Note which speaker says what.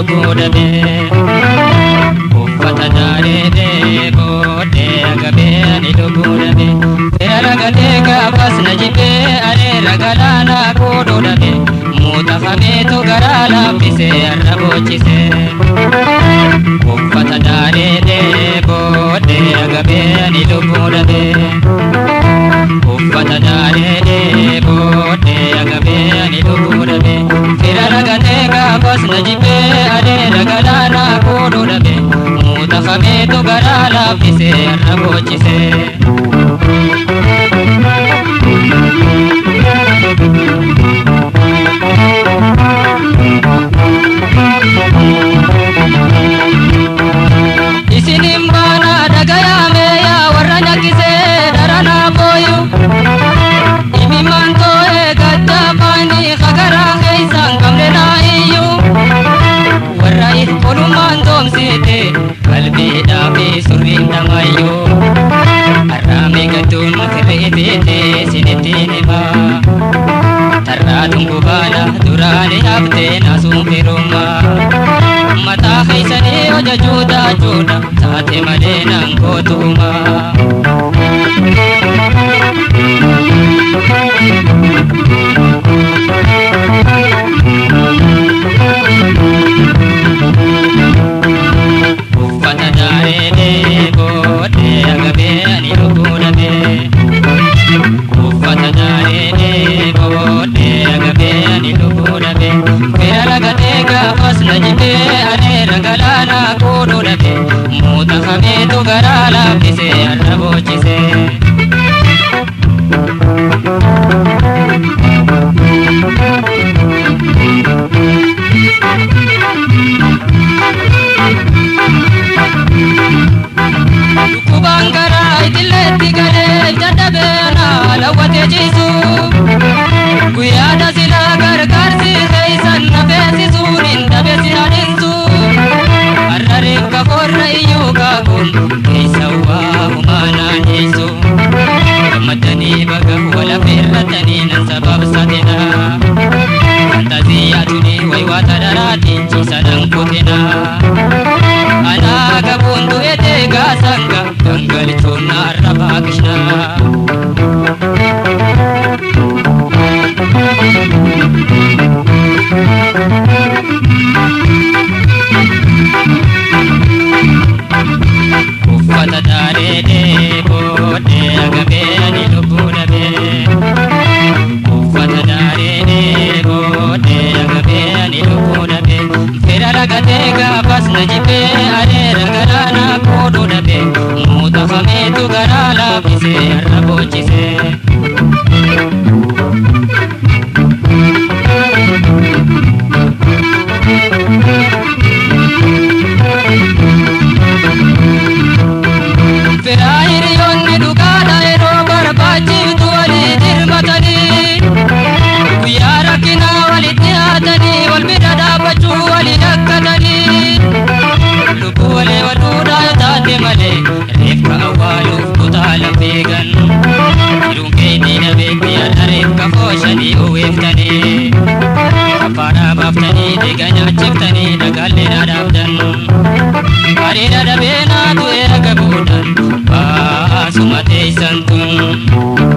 Speaker 1: lubbuu dhabe uffata daaree booddee agabee ani lubbuu dhabe fira ragatee gaafas na jibee areera galaana kooduu dhabe muuta fameetu garaa laaffisee har'a boochise uffata daaree booddee agabee ani lubbuu dhabe uffata daaree booddee agabee ani lubbuu dhabe fira ragatee gaafas na jibee areera galaana kooduu dhabe muuta fameetu garaa laaffisee har'a boochise. Isinin baana dhagayame yaa warra nyakkisee daranaa booyu imimaan too'ee gajjaafaanii hagaraa keessaan qabne naa iyyuu warra if qolumaan doomsite qalbiidhaa fi surriin dhamayyuu har'aame gadduun firreefete sinittiin himaa tarraatuun gubaala duraanii haftee naasuun firummaa mataa keessanii hojjechuu taachuudha taate malee naan gootuuma. Uffata daaree booddee agabee ani lubbuu dhabe uffata daaree booddee agabee ani lubbuu dhabe fira ragatee gaafas na jibee areera galaana kooduu dhabe muuta fameetu garaa laaffisee har'a boochise. Dhukkubaan garaa itilleetti galee jadhabeena lawwatee ciisu guyyaadha silaa gargaarsi keeysan na beeksisuun hin dhabeessi hadhinsu har'a reefka korra iyyuu kaakuun keessa waa humaanaan dhiisu gammadanii baga wala feerratanii nan sababsatina fantaziyyaa tuni waywaata dharaatiin ciisadhan kutina anaa gabuun du'ete gaasanga gangalchuun arrabaa kishnaa. Uffata daaree booddee agabee ani lubbuu dhabe uffata daaree booddee agabee ani lubbuu dhabe fira ragatee gaafas na jibee areera galaana kooduu dhabe muuta fameetu garaa laaffisee har'a boochise. Firaa hiriyoonni dhugaadha yeroo barbaachiftu walii dirmatanii guyyaa rakkinaa walitti haatanii wal bira dhaabbachuu walii dhakkatanii lubbuu walee waduudhaa yoo taate malee reefka awwaaluuf kutaa lafeegan jiruun keetii dhabeetti har'a reefka fooshanii uwwiftanii affaadhaa baaftanii dhiiga nyaachiftanii dhagaallee dhaadhaabdan bareeda dhabee naa du'ee gabuudhaan baasuma teessan tun.